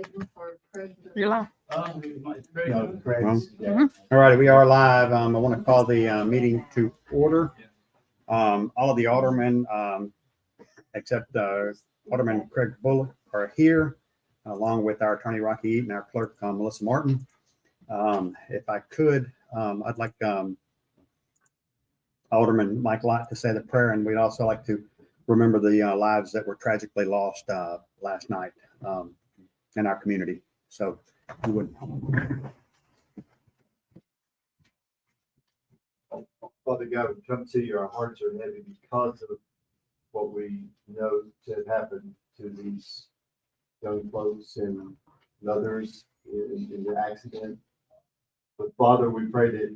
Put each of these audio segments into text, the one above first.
waiting for President. You're live. No, Craig's, yeah. Mhm. All righty, we are live. I want to call the meeting to order. All of the aldermen, except Alderman Craig Bullock, are here, along with our attorney Rocky Eaton, our clerk Melissa Martin. If I could, I'd like Alderman Mike Lott to say the prayer, and we'd also like to remember the lives that were tragically lost last night in our community. So you would. Father God, we come to you, our hearts are heavy because of what we know to have happened to these young folks and others in the accident. But Father, we pray that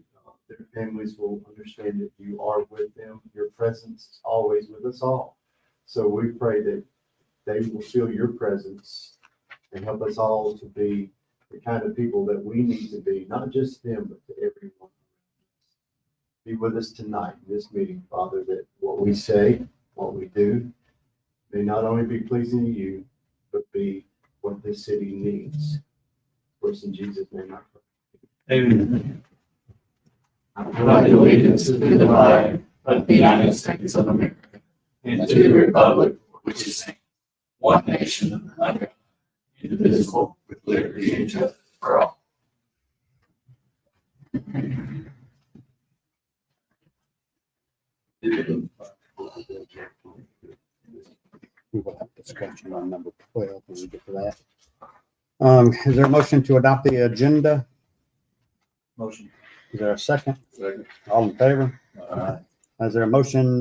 their families will understand that you are with them. Your presence is always with us all. So we pray that they will feel your presence and help us all to be the kind of people that we need to be, not just them, but to everyone. Be with us tonight in this meeting, Father, that what we say, what we do, may not only be pleasing to you, but be what this city needs. For in Jesus' name I pray. Amen. I pledge allegiance to the flag of the United States of America and to the republic for which it stands, one nation under God, indivisible, with liberty and justice for all. We will have discussion on number 12 when we get to that. Is there a motion to adopt the agenda? Motion. Is there a second? All in favor? Is there a motion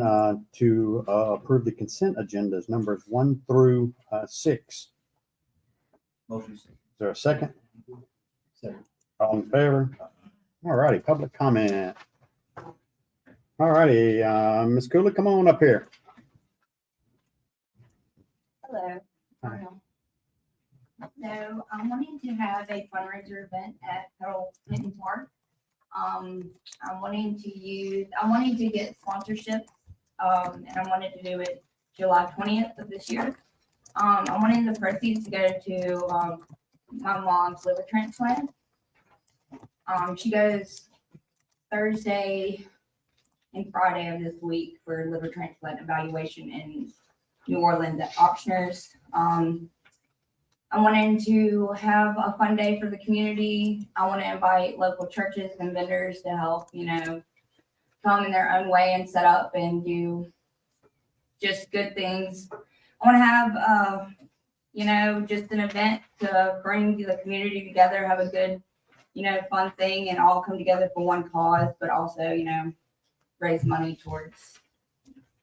to approve the consent agendas, numbers 1 through 6? Motion. Is there a second? Second. All in favor? All righty, public comment. All righty, Ms. Cooley, come on up here. Hello. Hi. So I'm wanting to have a fundraiser event at Petal Hinton Park. I'm wanting to get sponsorship, and I wanted to do it July 20th of this year. I'm wanting the proceeds to go to my mom's liver transplant. She goes Thursday and Friday of this week for liver transplant evaluation in New Orleans at Ochsner's. I wanted to have a fun day for the community. I want to invite local churches and vendors to help, come in their own way and set up and do just good things. I want to have, just an event to bring the community together, have a good, fun thing and all come together for one cause, but also, raise money towards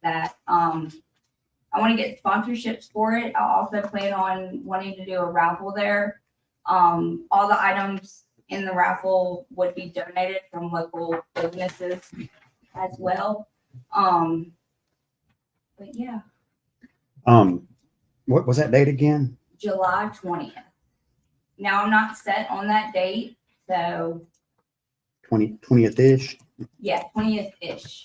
that. I want to get sponsorships for it. I also plan on wanting to do a raffle there. All the items in the raffle would be donated from local businesses as well. But yeah, What was that date again? July 20th. Now I'm not set on that date, so 20th-ish? yeah, 20th-ish.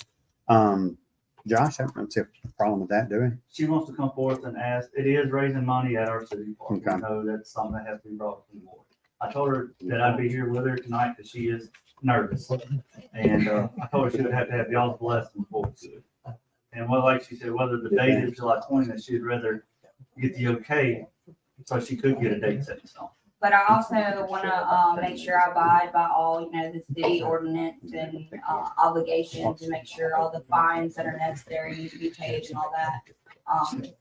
Josh, I don't see a problem with that, do we? She wants to come forth and ask, it is raising money at our city park. Okay. I know that's something that has to be brought to the board. I told her that I'd be here with her tonight because she is nervous. And I told her she would have to have y'all's blessing before we do it. And like she said, whether the date is July 20th, she'd rather get the okay so she could get a date set in stone. But I also want to make sure I abide by all, the city ordinance and obligations and make sure all the fines that are necessary need to be paid and all that.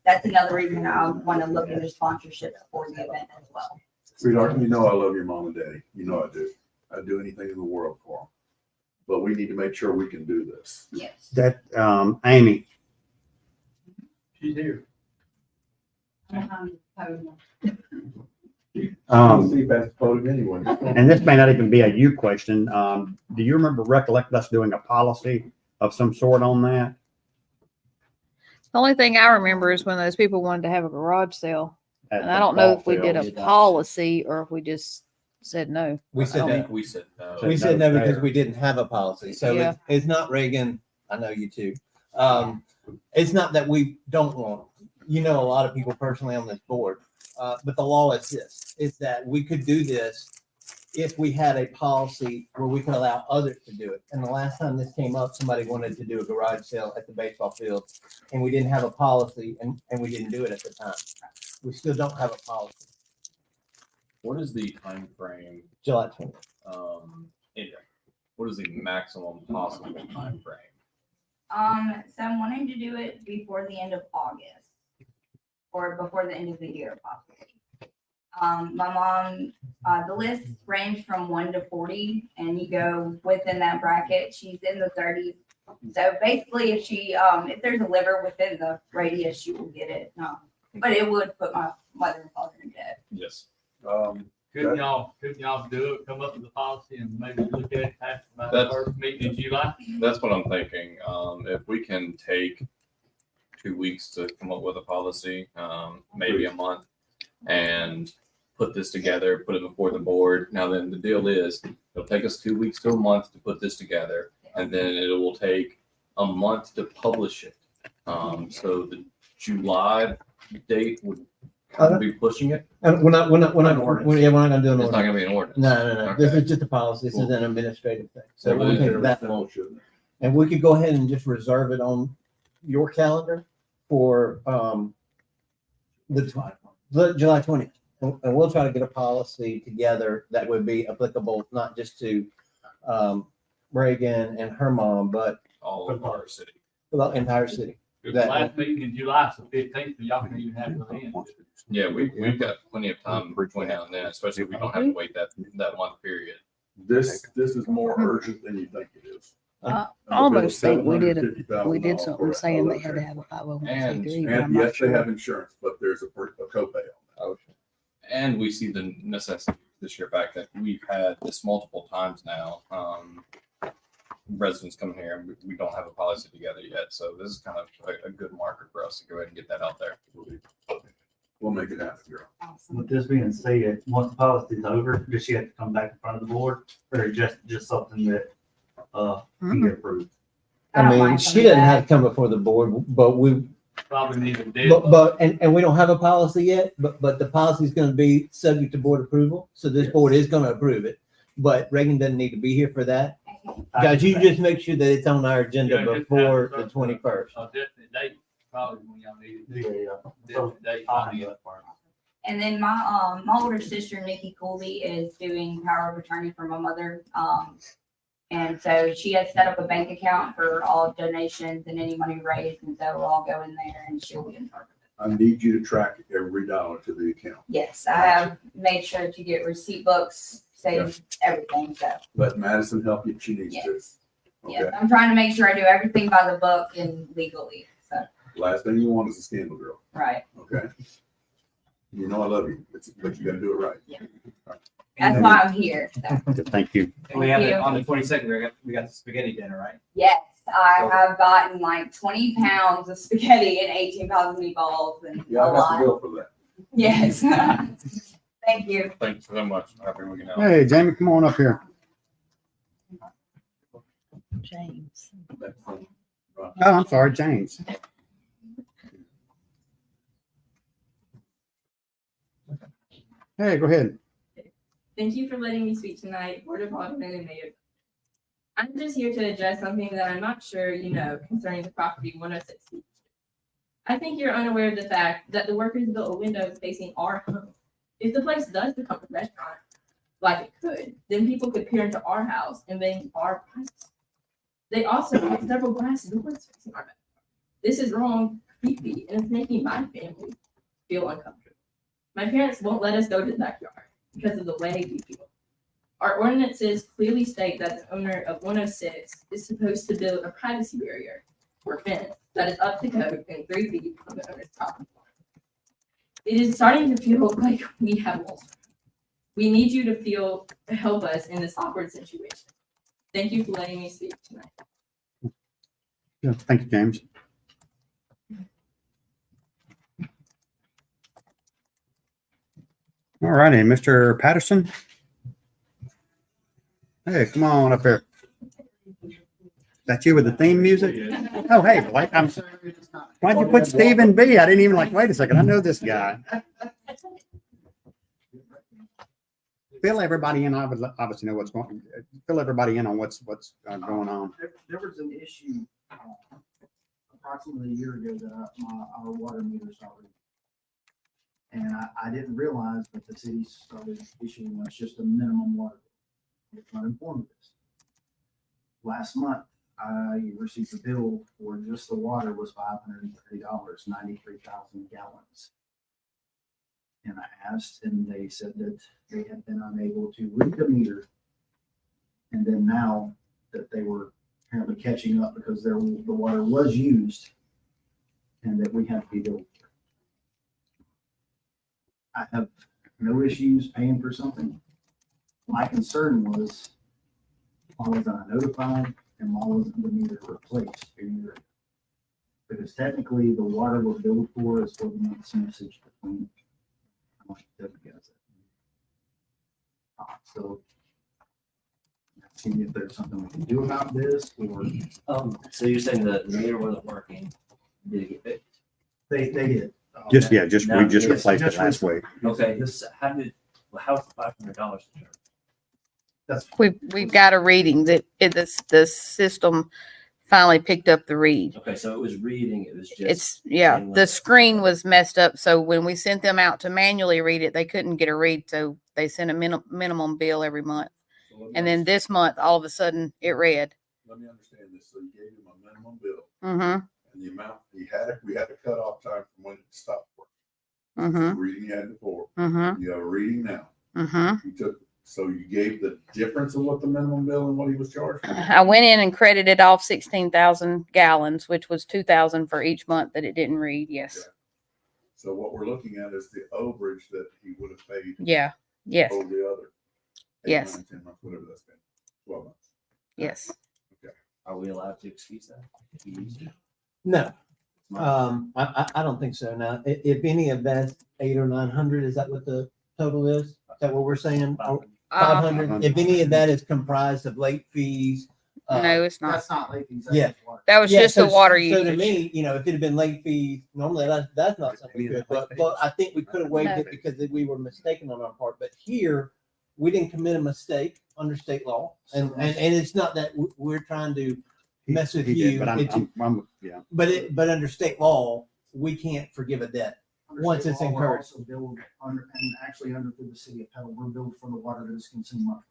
That's another reason I want to look into sponsorship for the event as well. Sweetheart, you know I love your mom and daddy. You know I do. I'd do anything in the world for them. But we need to make sure we can do this. Yes. That, Amy, She's here. See if that's voted anyway. and this may not even be a you question. Do you recollect us doing a policy of some sort on that? The only thing I remember is when those people wanted to have a garage sale. At And I the don't know ball if we did a fields? policy or if we just said no. We I said don't no. think we said no. We said no because we didn't have a policy. So Yeah. it's not Reagan. I know you too. It's not that we don't want, a lot of people personally on this board. But the law is this, is that we could do this if we had a policy where we could allow others to do it. And the last time this came up, somebody wanted to do a garage sale at the baseball field, and we didn't have a policy, and we didn't do it at the time. We still don't have a policy. What is the time frame? July 20th. What is the maximum possible time frame? So I'm wanting to do it before the end of August or before the end of the year possibly. My mom, the lists range from 1 to 40 and you go within that bracket. She's in the 30s. So basically if she, if there's a liver within the radius, she will get it. But it would put my mother and father in debt. Yes. Couldn't y'all do it, come up with a policy and maybe look at it after my That's- first meeting in July? That's what I'm thinking. If we can take 2 weeks to come up with a policy, maybe a month, and put this together, put it before the board. Now then, the deal is, it'll take us 2 weeks to a month to put this together, and then it will take a month to publish it. So the July date would kind of be pushing it. And we're not gonna do an It's not ordinance. gonna be an ordinance. No. This Okay. is just a policy. This is an administrative thing. So Yeah, we'll but take that long. And we could go ahead and just reserve it on your calendar for, the July 20th. And we'll try to get a policy together that would be applicable, not just to, Reagan and her mom, but All of our city. for the entire city. The last meeting in July is the 15th, but y'all can even have it then. Yeah, we've got plenty of time between now and then, especially if we don't have to wait that month period. This is more urgent than you think it is. I almost think we did $750,000 something saying they had to have a 501c3, but I'm And not yes, they have sure. insurance, but there's a copay on And we see the necessity this year back that we've had this multiple times now. Residents come here and we don't have a policy together yet. So this is kind of a good marker for us to go ahead and get that out there. that. We'll make it happen, girl. With this being said, once the policy's over, does she have to come back in front of the board or just something that, can get approved? I I don't mean, mind she coming doesn't back. have to come before the board, but we, Probably need a date. and we don't have a policy yet, but the policy is gonna be subject to board approval. So this board is gonna approve it. But Reagan doesn't need to be here for that. Guys, you just make sure that it's on our agenda Yeah, just before have the 21st. A definite date, probably when y'all need it. Yeah. Definite date. I'll do that part. And then my older sister, Nikki Cooley, is doing power of attorney for my mother. And so she has set up a bank account for all donations and any money raised, and so it'll all go in there and she'll be in charge of it. I need you to track every dollar to the account. Yes, I have made sure to get receipt books, save everything, so, Let Madison help you if she needs to. yes. Okay, Yes, I'm trying to make sure I do everything by the book and legally, so, last thing you want is a scandal girl, right. okay? You know I love you, but you gotta do it right. That's why I'm here, so. Thank you. And we have Thank it you. on the 22nd. We got the spaghetti dinner, right? Yes, I have gotten like 20 pounds of spaghetti and 18 pounds of meatballs and a Yeah, I got the lot. bill for that. Yes. Thank you. Thank you so much. Happy we can help. Hey, Jamie, come on up here. James. Oh, I'm sorry, James. Hey, go ahead. Thank you for letting me speak tonight, Board of Aldermen and Mayor. I'm just here to address something that I'm not sure you know concerning the property 106 Beach Street. I think you're unaware of the fact that the workers built a window facing our home. If the place does become a restaurant, like it could, then people could peer into our house and bang our prices. They also have several glass doors facing our backyard. This is wrong, creepy, and it's making my family feel uncomfortable. My parents won't let us go to the backyard because of the way we feel. Our ordinances clearly state that the owner of 106 is supposed to build a privacy barrier or fence that is up to code and 3 feet from the owner's property line. It is starting to feel like we have lost. We need you to help us in this awkward situation. Thank you for letting me speak tonight. Yeah, thank you, James. All righty, Mr. Patterson. Hey, come on up here. That you with the theme music? Oh, hey, Blake, why'd you put Stephen B? I didn't even wait a second, I know this guy. fill everybody in. I would obviously know what's going, fill everybody in on what's going on. There was an issue approximately a year ago that our water meter stopped reading. And I didn't realize that the city started issuing us just a minimum water bill. It's not informed of this. Last month, I received a bill for just the water was $530, 93,000 gallons. And I asked, and they said that they had been unable to read the meter. And then now that they were apparently catching up because the water was used and that we have to be billed. I have no issues paying for something. My concern was, why was I notified and why wasn't the meter replaced a year ago? Because technically the water we're billed for is for the month's usage between how much Debbie gets it. So see if there's something we can do about this, or So you're saying the meter wasn't working? Did it get fixed? they did. Just, Okay. we just Yes, replaced it just last week. Okay, how's the $500 determined? That's We've got a reading that the system finally picked up the read. Okay, so it was reading, it was just. It's, yeah, the screen was messed up. So when we sent them out to manually read it, they couldn't get a read. So they sent a minimum bill every month. So let me And then this month, all of a sudden it read. Let me understand this. So you gave him a minimum bill Mm-hmm, and the amount we had a cutoff time from when it stopped working. mm-hmm, Reading you had before. mm-hmm, You have a reading now. mm-hmm. You took, so you gave the difference of what the minimum bill and what he was charged for? I went in and credited off 16,000 gallons, which was 2,000 for each month that it didn't read. Yes. Okay. So what we're looking at is the overage that he would have paid Yeah. Yes. over the other. 8, Yes. 9, 10 months, whatever that's been, 12 months. Yes. Are we allowed to excuse that? If he used it? No, It's not- I don't think so. Now, if any of that's 800 or 900, is that what the total is? Is that what we're saying? Um, 500? If any of that is comprised of late fees. no, it's not. That's not late fees. that's Yeah. just water. That was Yeah, just the water So usage. to me, if it had been late fees, normally that's not something good, but I think we could have waived it because we were mistaken on our part. But here, we didn't commit a mistake under state law. And it's not that we're trying to mess with He did, you. but It's- yeah. But under state law, we can't forgive a debt. Under Once state it's law, we're incurred. also billed under, and actually under through the city of Petal, we're billed for the water that is consumed monthly.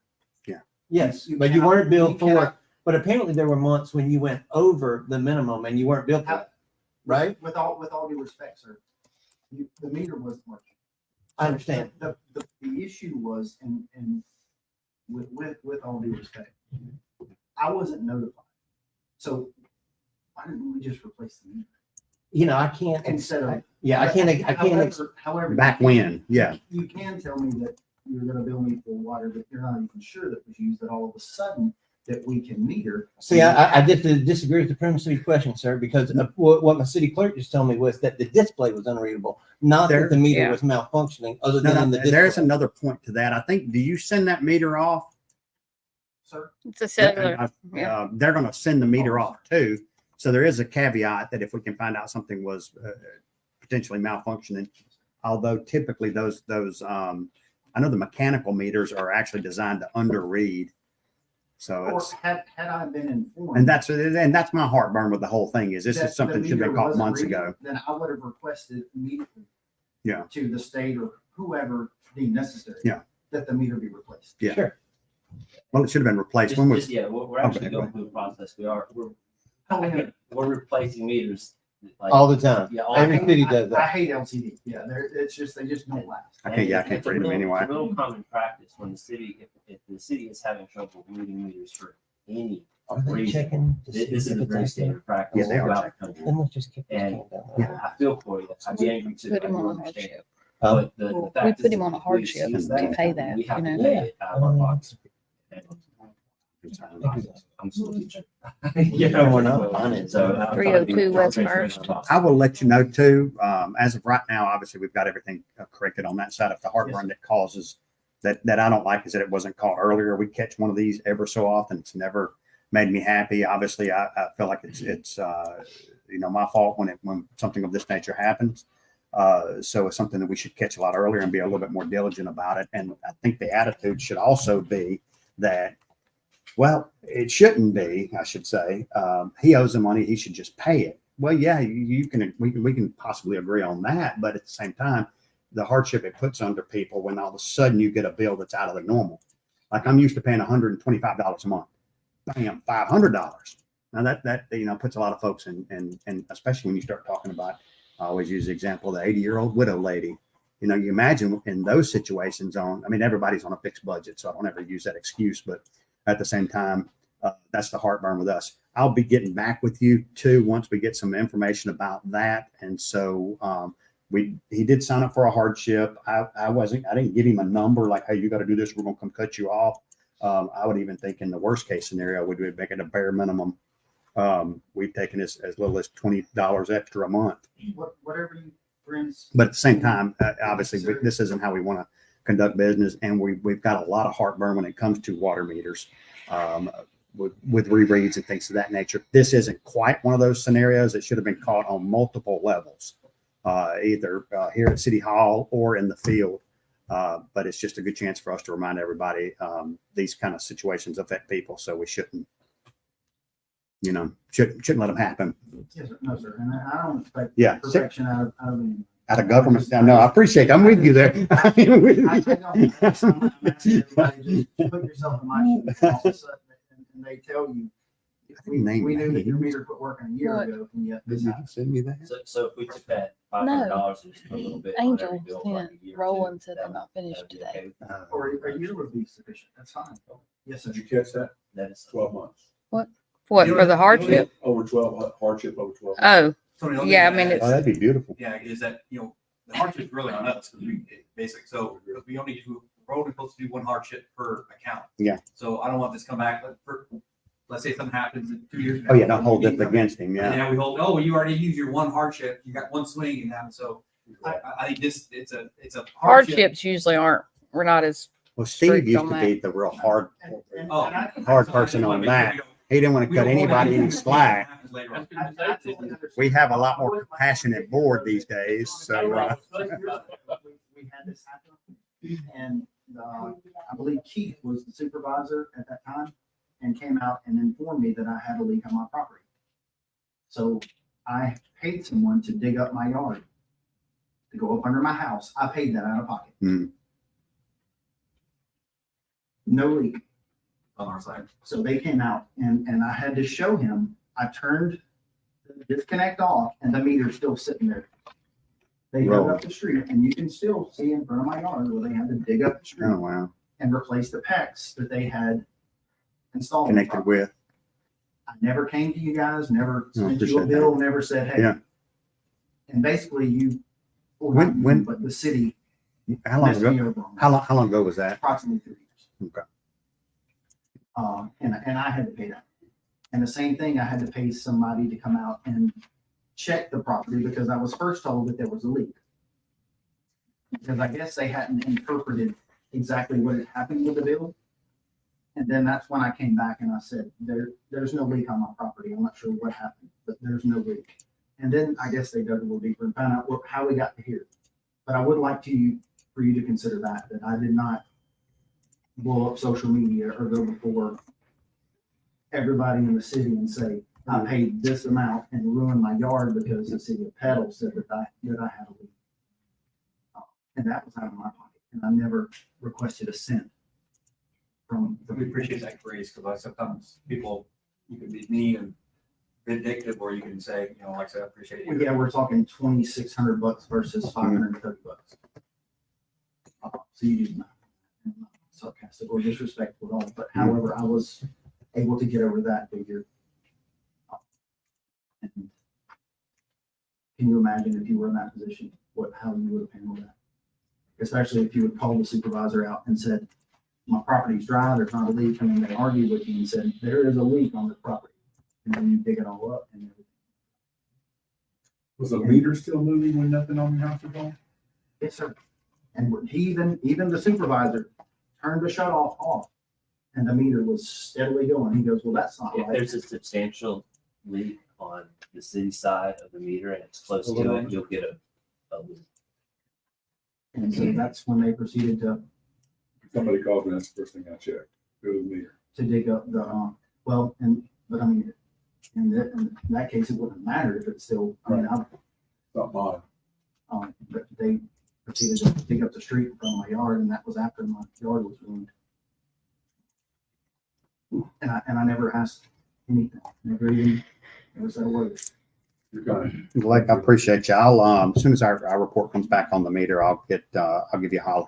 Yes, You but you cannot- weren't billed you for it. cannot- But apparently there were months when you went over the minimum and you weren't billed for it, right? With all due respect, sir, the meter wasn't working. I understand. The issue was, and with all due respect, I wasn't notified. So why didn't we just replace the meter I can't. instead of? Yeah, I can't. However. Back when, yeah. You can tell me that you're gonna bill me for water that you're not even sure that was used, that all of a sudden that we can meter. See, I disagree with the premise of your question, sir, because what my city clerk just told me was that the display was unreadable, not that the meter Yeah. was malfunctioning, other No, than the there's display. another point to that. I think, do you send that meter off? Sir, It's a cellular. They're going to send the meter off too. So there is a caveat that if we can find out something was potentially malfunctioning, although typically those I know the mechanical meters are actually designed to underread. So or it's, had I been informed. and that's my heartburn with the whole thing is this that is something the that should have been meter caught wasn't months reading, ago. Then I would have requested immediately. Yeah. To the state or whoever deemed necessary. Yeah. That the meter be replaced. Yeah. Sure. Well, it should have been replaced. When was, Yeah, we're actually Okay, going go through the process. We're However, replacing meters. Like, All the time. Yeah, all Every the city I does that. hate LCD. Yeah, they just don't last. I can't And read it's a them real- anyway. It's a real common practice when the city, if the city is having trouble reading meters for any Are they reason, checking? to see this is if a it's very active? standard practice Yeah, they are throughout the checking. country. Then let's just kick this And- can down the road. I feel for you. I'd be angry too. Put I him do on a understand. hardship. But the Well, fact we is put him that on a if we hardship use to pay that, We have you to know. pay it out of our pockets. I'm a school teacher. You know, We're not funded, so so- I'm trying to be 302 West transparent First. about I will let you know too. As of right now, obviously we've got everything corrected on that side. If the heartburn that causes that I don't like is that it wasn't caught earlier. We catch one of these ever so often. It's never made me happy. Obviously, I feel like it's my fault when something of this nature happens. So it's something that we should catch a lot earlier and be a little bit more diligent about it. And I think the attitude should also be that, well, it shouldn't be, I should say, he owes the money, he should just pay it. Well, yeah, we can possibly agree on that, but at the same time, the hardship it puts under people when all of a sudden you get a bill that's out of the normal. Like I'm used to paying $125 a month, bam, $500. Now that puts a lot of folks in, and especially when you start talking about, I always use the example of the 80-year-old widow lady. You imagine in those situations everybody's on a fixed budget, so I don't ever use that excuse, but at the same time, that's the heartburn with us. I'll be getting back with you too once we get some information about that. And so he did sign up for a hardship. I didn't give him a number like, hey, you got to do this, we're gonna come cut you off. I would even think in the worst case scenario, we'd make it a bare minimum. We've taken as little as $20 extra a month. Whatever you friends. But at the same time, obviously, this isn't how we want to conduct business, and we've got a lot of heartburn when it comes to water meters, with rereads and things of that nature. This isn't quite one of those scenarios. It should have been caught on multiple levels, either here at City Hall or in the field. But it's just a good chance for us to remind everybody these kind of situations affect people, so we shouldn't let them happen. Yes, sir. No, sir. And I don't expect Yeah. perfection out of Out of government. No, I appreciate it. I'm with you there. I don't. I'm asking everybody, just put yourself in my shoes. All of a sudden, and they tell you, we knew that your meter quit working a year ago, and yet this happened. Send me that. So if we took that $500 and just put a little bit on every Angel bill for like sent a year. Roland said they're that not finished would be today. okay with you? Or a year would be sufficient. That's fine. Yes, sir. Did you catch that? That is 12 months. What, for the hardship? Over 12, hardship over 12. Oh, Tony, the yeah, only thing Oh, that'd be beautiful. yeah, is that, the hardship's really on us, because we, basic, so we only do, we're only supposed to do one hardship per account. Yeah. So I don't want this to come back, let's say something happens in 2 years. Oh, yeah, don't hold it against him. And Yeah. now we hold, oh, you already used your one hardship, you got one swing and that, so I think it's a hardship. hardships usually we're not as, Well, Steve Strict used on to that. be the real hard Oh. hard person on that. He didn't want to cut anybody any slack. We have a lot more compassionate board these days. So we had this happen, and I believe Keith was the supervisor at that time, and came out and informed me that I had a leak on my property. So I paid someone to dig up my yard, to go up under my house. I paid that out of pocket. Mhm. No leak. On our side. So they came out, and I had to show him, I turned the disconnect off, and the meter's still sitting there. They dug up the street, and you can still see in front of my yard where they had to dig up the Oh, street wow. and replace the PEX that they had installed. on the Connected property. with. I never came to you guys, never I sent you a appreciate bill, never said, hey. Yeah. And basically you, well, When- not you, when- but the city How long messed me ago? over on that. How long ago was that? Approximately 3 years. Okay. And I had to pay that. And the same thing, I had to pay somebody to come out and check the property because I was first told that there was a leak. Because I guess they hadn't interpreted exactly what had happened with the bill. And then that's when I came back and I said, there's no leak on my property. I'm not sure what happened, but there's no leak. And then I guess they dug a little deeper and found out how we got to here. But I would like for you to consider that I did not blow up social media or go before everybody in the city and say, I paid this amount and ruined my yard because the city of Petal said that I had a leak. And that was out of my pocket, and I never requested a cent from. We appreciate that grace, because sometimes people, you can be mean and vindictive, or you can say, like I said, I appreciate Well, it. yeah, we're talking $2,600 versus $530. So you do not sarcastic or disrespectful at all, but however, I was able to get over that figure. And can you imagine if you were in that position, how you would have handled that? Especially if you would call the supervisor out and said, my property's dry, there's not a leak, and then they argue with you and said, there is a leak on the property. And then you dig it all up and everything. Was the meter still moving when nothing on your house was on? Yes, sir. And even the supervisor turned the shut off, and the meter was steadily going. He goes, well, that's not If right. there's a substantial leak on the city side of the meter and it's close to it, you'll get a public. And so that's when they proceeded Somebody called me, that's the first thing I checked. It was me. to dig up the, but I mean, in that case, it wouldn't matter if it's still, I mean, Not mine. but they proceeded to dig up the street from my yard, and that was after my yard was ruined. And I never asked anything, never said a word. You're kind Blake, I appreciate you. I'll, as soon as our report comes back on the meter, I'll give you a holler.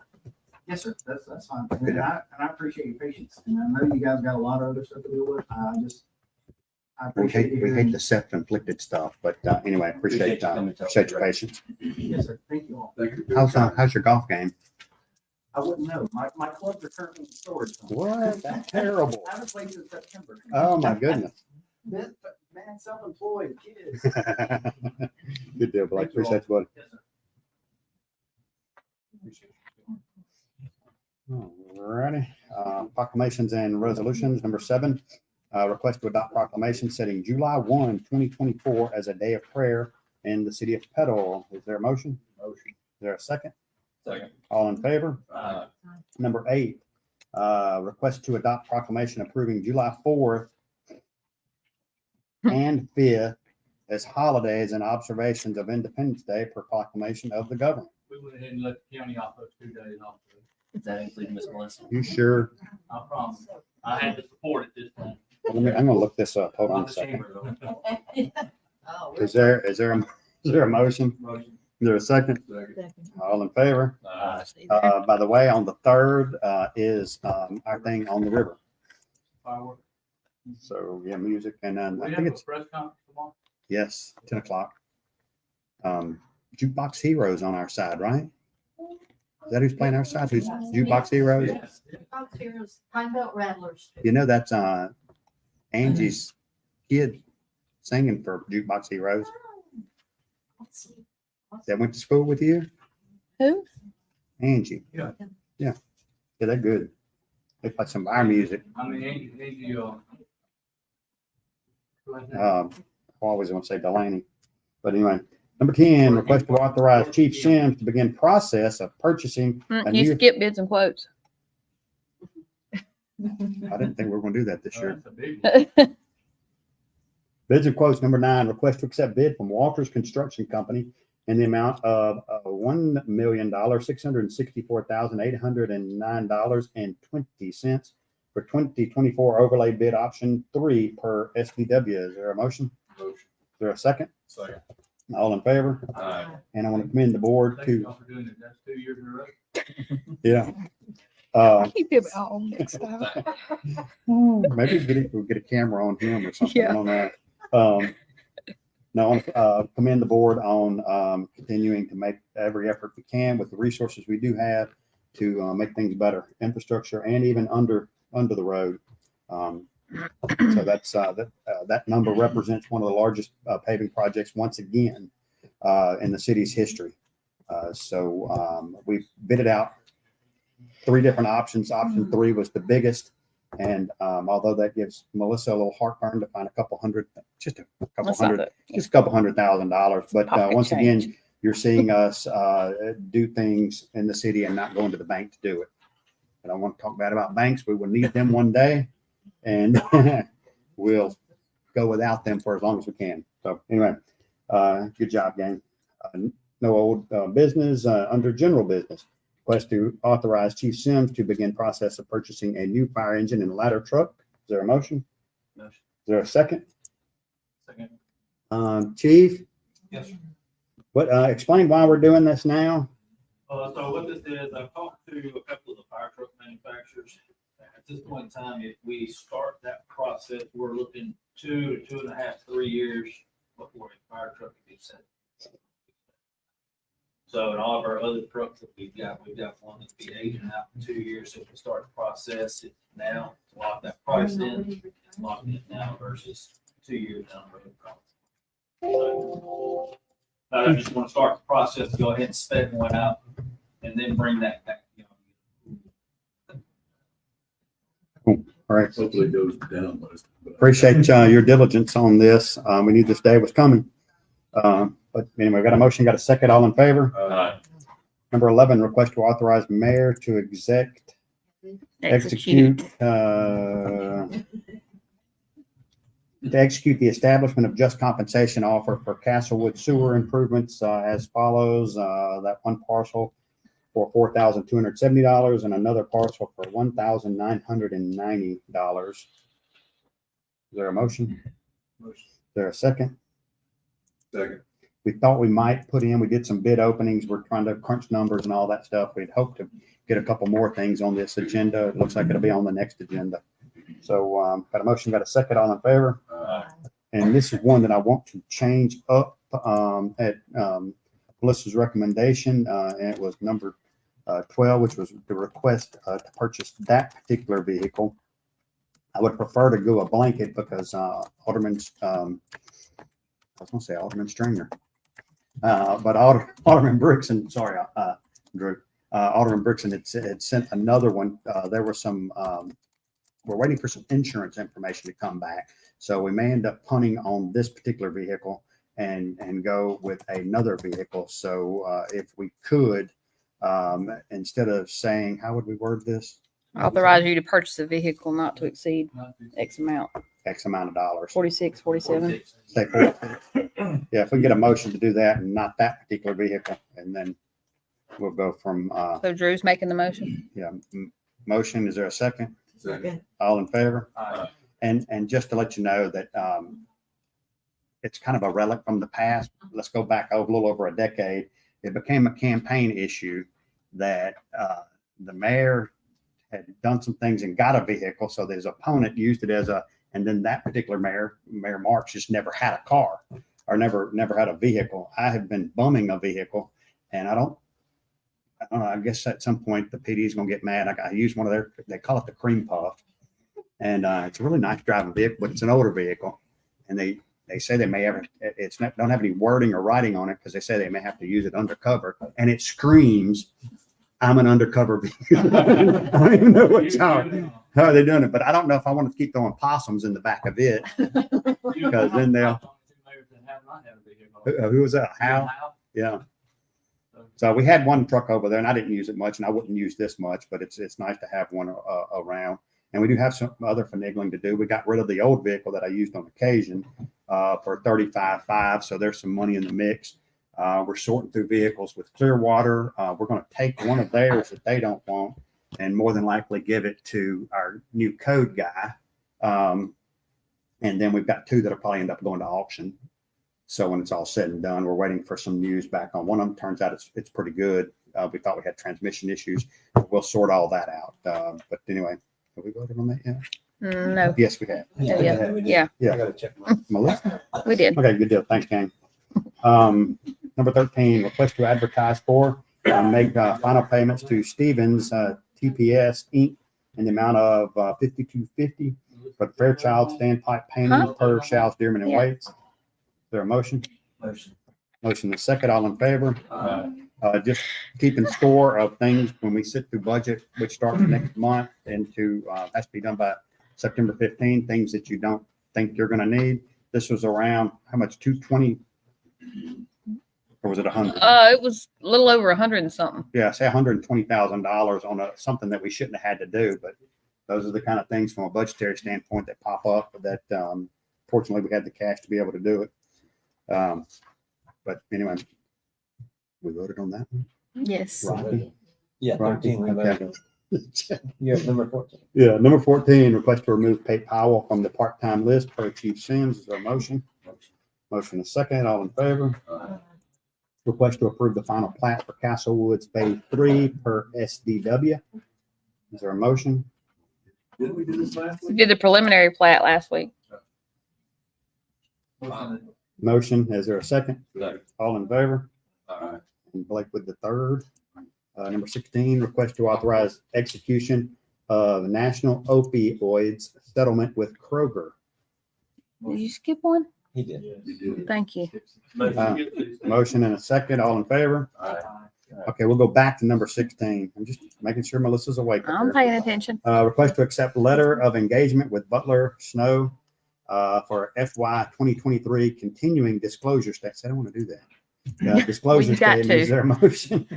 Yes, sir, that's fine, and I appreciate your patience, and I know you guys got a lot of other stuff to deal with, I We appreciate hate, you we hate hearing. the self-inflicted stuff, but anyway, appreciate your patience. Yes, sir, thank you all. Thank you. How's your golf game? I wouldn't know, my clubs are currently in storage. What? That's terrible. I haven't played since September. Oh, my goodness. Man, self-employed kids. Good deal, Blake. Appreciate you, buddy. Yes, sir. Alrighty, proclamations and resolutions. Number 7, request to adopt proclamation setting July 1, 2024 as a day of prayer in the city of Petal. Is there a motion? Motion. Is there a second? Second. All in favor? Uh, Number 8, request to adopt proclamation approving July 4th and 5th as holidays and observations of Independence Day per proclamation of the government. We went ahead and let the county off those 2 days off. Does that include Miss Melissa? You sure? I promise. I had to support it this time. I'm gonna look this up. Hold on Not a the second. chamber though. Is there a motion? Motion. Is there a second? Second. All in favor? By the way, on the 3rd, is, our thing on the river. Fireworks. So, yeah, music and then I We think have a it's, press conference tomorrow. yes, 10 o'clock. Jukebox Heroes on our side, right? Is that who's playing our side? Who's Jukebox Heroes? Yes. Pine Belt Rattlers. You know, that's, Angie's kid singing for Jukebox Heroes that went to school with you? Who? Angie. Yeah. Yeah, they're good. They play some of our music. I mean, Angie, I always want to say Delaney. But anyway, number 10, request to authorize Chief Sims to begin process of purchasing a You new, skip bids and quotes. I didn't think we were going to do that this year. that's a big one. Bids and quotes, number 9, request to accept bid from Walters Construction Company in the amount of $1,664,809.20 for 2024 overlay bid option 3 per SPW. Is there a motion? Motion. Is there a second? Second. All in favor? And I want to commend the board Thank you to, all for doing it. That's 2 years in a row. yeah. Keep him on next time. Maybe we'll get a camera on him or something Yeah. on that. No, I want to commend the board on continuing to make every effort we can with the resources we do have to make things better, infrastructure and even under the road. So that's that number represents one of the largest paving projects once again in the city's history. So we've bid it out 3 different options. Option 3 was the biggest. And although that gives Melissa a little heartburn to find a couple hundred, just a couple $100,000. But Pocket once change. again, you're seeing us do things in the city and not going to the bank to do it. And I want to talk bad about banks. We will need them one day, and we'll go without them for as long as we can. So anyway, good job, gang. No old business under general business. Request to authorize Chief Sims to begin process of purchasing a new fire engine and ladder truck. Is there a motion? Motion. Is there a second? Second. Chief, Yes, sir. what, explain why we're doing this now. So what this is, I've talked to a couple of the fire truck manufacturers. At this point in time, if we start that process, we're looking 2 to 2.5, 3 years before a fire truck can be set. So in all of our other trucks that we've got one that's be aging out in 2 years. So if we start the process it now, to lock that price in, lock it now versus 2 years down the road. So, I just want to start the process, go ahead and spec one out and then bring that back. All right. Hopefully it goes down. But Appreciate your diligence on this. We knew this day was coming. But But anyway, we got a motion, got a second, all in favor? Number 11, request to authorize mayor to execute the establishment of just compensation offer for Castlewood sewer improvements as follows. That one parcel for $4,270 and another parcel for $1,990. Is there a motion? Is there a second? Second. We thought we might put in, we did some bid openings. We're trying to crunch numbers and all that stuff. We'd hope to get a couple more things on this agenda. It looks like it'll be on the next agenda. So, got a motion, got a second, all in favor? And this is one that I want to change up, at, Melissa's recommendation, and it was number 12, which was the request, to purchase that particular vehicle. I would prefer to go a blanket because, Alderman's, I was gonna say Alderman Stringer. But Alderman Brixton, sorry, Drew, Alderman Brixton had sent another one. There were some, we're waiting for some insurance information to come back. So we may end up punting on this particular vehicle and go with another vehicle. So if we could, instead of saying, how would we word this? Authorize you to purchase a vehicle not to exceed X amount, X amount of dollars. 46, 47. Say 46. Yeah, if we get a motion to do that and not that particular vehicle, and then we'll go from, So Drew's making the motion. motion. Is there a second? Second. All in favor? Aye. And just to let you know that, it's kind of a relic from the past. Let's go back a little over a decade. It became a campaign issue that, the mayor had done some things and got a vehicle. So his opponent used it as and then that particular mayor, Mayor Marks, just never had a car or never had a vehicle. I have been bumming a vehicle and I don't know. I guess at some point the PD is going to get mad. I use one of they call it the cream puff. And it's a really nice driving vehicle, but it's an older vehicle. And they say they may have, don't have any wording or writing on it because they say they may have to use it undercover. And it screams, I'm an undercover vehicle. I don't even know how they're doing it, but I don't know if I want to keep throwing possums in the back of it. Because then who was that? Hal? Yeah. So we had one truck over there and I didn't use it much and I wouldn't use this much, but it's nice to have one around. And we do have some other finagling to do. We got rid of the old vehicle that I used on occasion for $35,500. So there's some money in the mix. We're sorting through vehicles with Clearwater. We're going to take one of theirs that they don't want and more than likely give it to our new code guy. And then we've got two that'll probably end up going to auction. So when it's all said and done, we're waiting for some news back on one of them. Turns out it's pretty good. We thought we had transmission issues. We'll sort all that out. But anyway, have we voted on that yet? No. Yes, we have. Yeah. Yeah. gotta check. Melissa? We did. Okay, good deal. Thanks, gang. Number 13, request to advertise for and make final payments to Stevens TPS Inc. in the amount of $52.50 for the Fairchild standpipe painting per Shaw's Dearman and Yeah. Waits. Is there a motion? Motion. Motion is second. All in favor? Just keeping score of things when we sit through budget, which starts next month and has to be done by September 15, things that you don't think you're going to need. This was around how much, 220 or was it 100? It was a little over 100 and something. Yeah, say $120,000 on something that we shouldn't have had to do, but those are the kind of things from a budgetary standpoint that pop up that fortunately we had the cash to be able to do it. But anyway, we voted on that one. Yes. Rocky? Yeah, Rocky, 13. okay. You're at number 14. Yeah, number 14, request to remove Pate Powell from the part-time list per Chief Sims. Is there a motion? Motion is second. All in favor? Request to approve the final plat for Castle Woods Bay 3 per SDW. Is there a motion? Didn't we do this last We week? did the preliminary plat last week. Motion. Is there a second? Second. All in favor? Aye. And Blake with the third. Number 16, request to authorize execution of national opioids settlement with Kroger. Did you skip one? He did. You did. Thank you. Motion and a second. All in favor? Okay, we'll go back to number 16. I'm just making sure Melissa's awake. up I'm there. paying attention. Request to accept letter of engagement with Butler Snow for FY 2023 continuing disclosure stats. I don't want to do that. disclosure Well, you got statement. to. Is there a motion?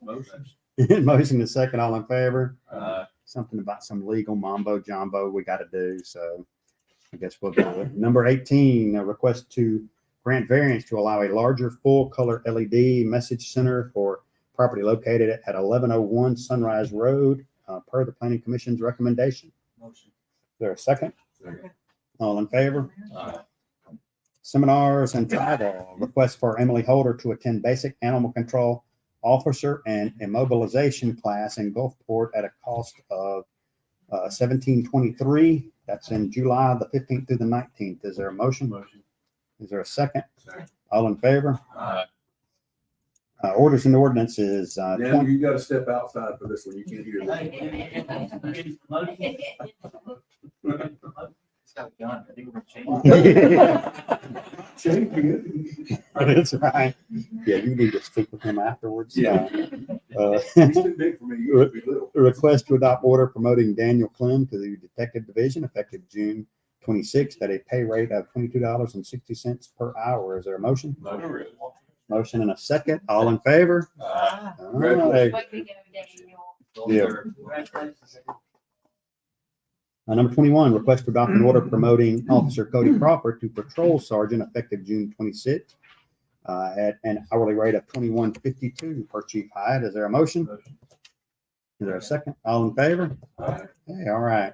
Motion. Motion is second, all in favor? Uh, Something about some legal mambo jumbo we got to do, so I guess we'll do it. Number 18, a request to grant variance to allow a larger full-color LED message center for property located at 1101 Sunrise Road, per the Planning Commission's recommendation. Motion. Is there a second? Second. All in favor? uh, Seminars and travel, request for Emily Holder to attend basic animal control officer and immobilization class in Gulfport at a cost of $17.23. That's in July the 15th through the 19th. Is there a motion? Motion. Is there a second? Second. All in favor? uh, Orders and ordinances. Dan, you gotta step outside for this one. You can't hear that. It's got a gun. I think we're gonna change it. That's right. Yeah, you need to speak with him afterwards. Yeah. Uh, He's too big for me. You used to be little. A request to adopt order promoting Daniel Clem to the Detective Division effective June 26th at a pay rate of $22.60 per hour. Is there a motion? motion. Motion and a second. All in favor? Uh, All right. Way to go, Daniel. Yeah. Number 21, request to adopt an order promoting Officer Cody Crawford to Patrol Sergeant effective June 26th at an hourly rate of $21.52 per Chief Hyde. Is there a motion? Motion. Is there a second? All in favor? Aye. Okay, all right.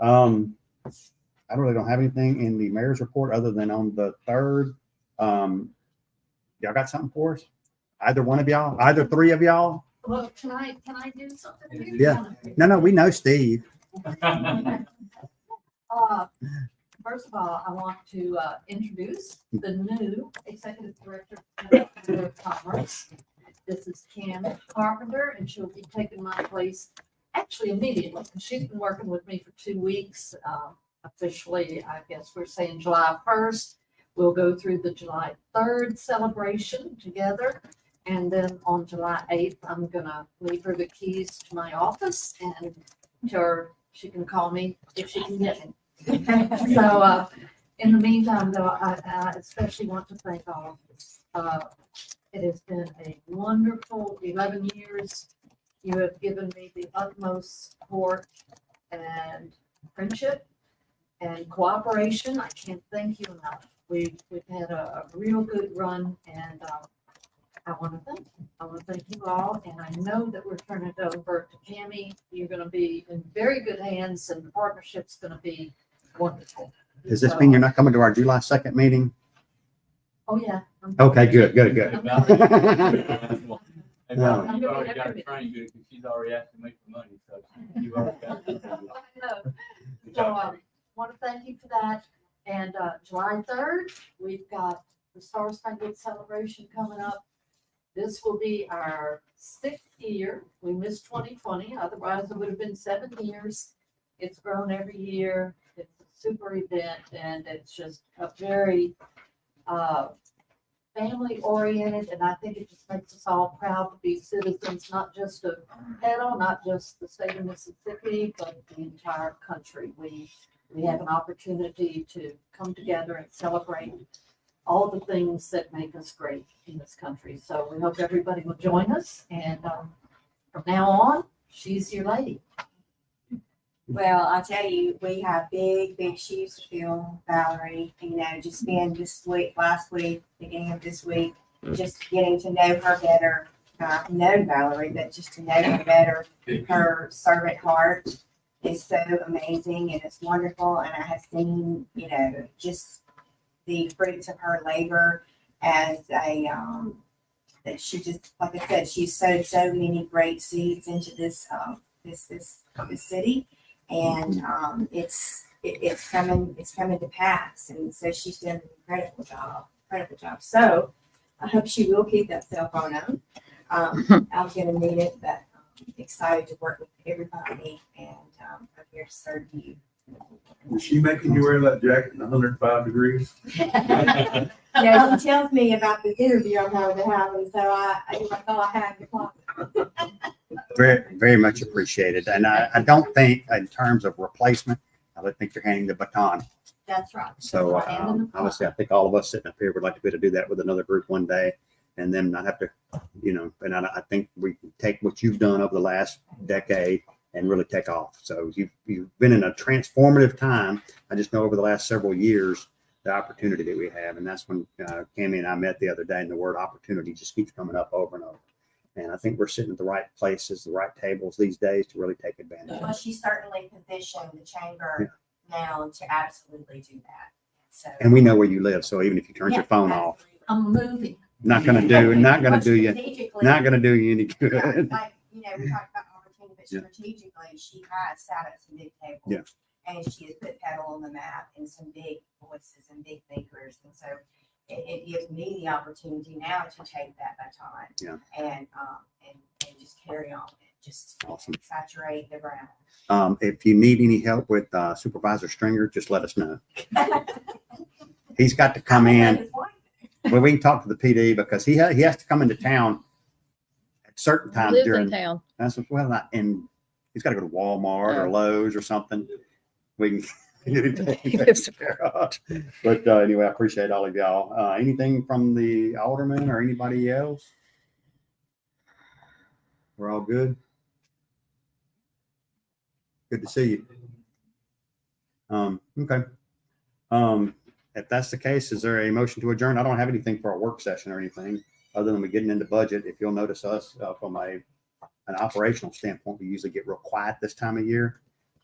I really don't have anything in the mayor's report other than on the 3rd. Y'all got something for us? Either one of y'all, either three of y'all? Well, can I do something? Yeah. No, we know Steve. First of all, I want to introduce the new Executive Director of Commerce. This is Cam Carpenter, and she'll be taking my place actually immediately, because she's been working with me for 2 weeks. Officially, I guess we're saying July 1st. We'll go through the July 3rd celebration together. And then on July 8th, I'm gonna leave her the keys to my office and tell her she can call me if she can get me. So, in the meantime, though, I especially want to thank all of you. It has been a wonderful 11 years. You have given me the utmost support and friendship and cooperation. I can't thank you enough. We've had a real good run, and I want to thank you. I want to thank you all, and I know that we're turning it over to Tammy. You're going to be in very good hands, and the partnership's going to be wonderful. Does this mean you're not coming to our July 2nd meeting? Oh, yeah. Okay, good. And No. Valerie, you've already got her trained good because she's already asked to make the money, so you've already got it. I know. Good So, job, Valerie. want to thank you for that. And July 3rd, we've got the Star Spangled Celebration coming up. This will be our 6th year. We missed 2020, otherwise it would have been 7 years. It's grown every year. It's a super event, and it's just a very family oriented, and I think it just makes us all proud to be citizens, not just of Petal, not just the state of Mississippi, but the entire country. We have an opportunity to come together and celebrate all the things that make us great in this country. So we hope everybody will join us, and from now on, she's your lady. Well, I tell you, we have big shoes to fill, Valerie. Just being this week, last week, beginning of this week, just getting to know her better. I've known Valerie, but just to know her better, her servant heart is so amazing and it's wonderful. And I have seen, just the fruits of her labor as that she just, like I said, she's sowed so many great seeds into this city. And it's coming to pass, and so she's done an incredible job. So I hope she will keep that cell phone on. I'm gonna need it, but I'm excited to work with everybody, and I'm here to serve you. Was she making you wear that jacket in 105 degrees? She tells me about this interview I'm going to have, and so I thought I had the closet. Very, very much appreciated. And I don't think in terms of replacement, I don't think you're handing the baton That's right. So That's right. And in the honestly, I think all of us sitting up here would like to be able to do that with another group one day and then not have to, and I think we can take what you've done over the last decade and really take off. So you've been in a transformative time. I just know over the last several years, the opportunity that we have. And that's when Cammie and I met the other day, and the word opportunity just keeps coming up over and over. And I think we're sitting at the right places, the right tables these days to really take advantage of Well, it. she certainly positioned the chamber now to absolutely do that. So. And we know where you live. So even if you turn your Yeah, phone off, I'm moving. not going to do you, Strategically, not going to do you any yeah, good. like, we talked about opportunity, but Yeah. strategically, she has sat at some big tables. Yeah. And she has put pedal on the map and some big voices and big thinkers. And so it gives me the opportunity now to take that baton. Yeah. And just carry on, just Awesome. saturate the ground. If you need any help with Supervisor Stringer, just let us know. He's got to come in. Well, we can talk to the PD because he has to come into town at certain times Lives during. in town. That's and he's got to go to Walmart or Lowe's or something. We can get him taken care of. But anyway, I appreciate all of y'all. Anything from the alderman or anybody else? We're all good. Good to see you. Okay. If that's the case, is there a motion to adjourn? I don't have anything for a work session or anything other than we getting into budget. If you'll notice us from an operational standpoint, we usually get real quiet this time of year.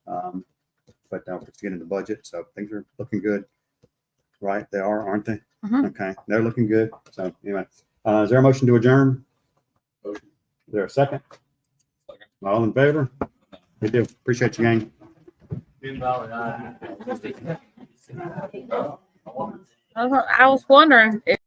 But we're just getting into budget. So things are looking good. Right. They are, aren't they? Mhm. Okay. They're looking good. So anyway, is there a motion to adjourn? Motion. Is there a second? Second. All in favor? We do. Appreciate you, gang. I was wondering if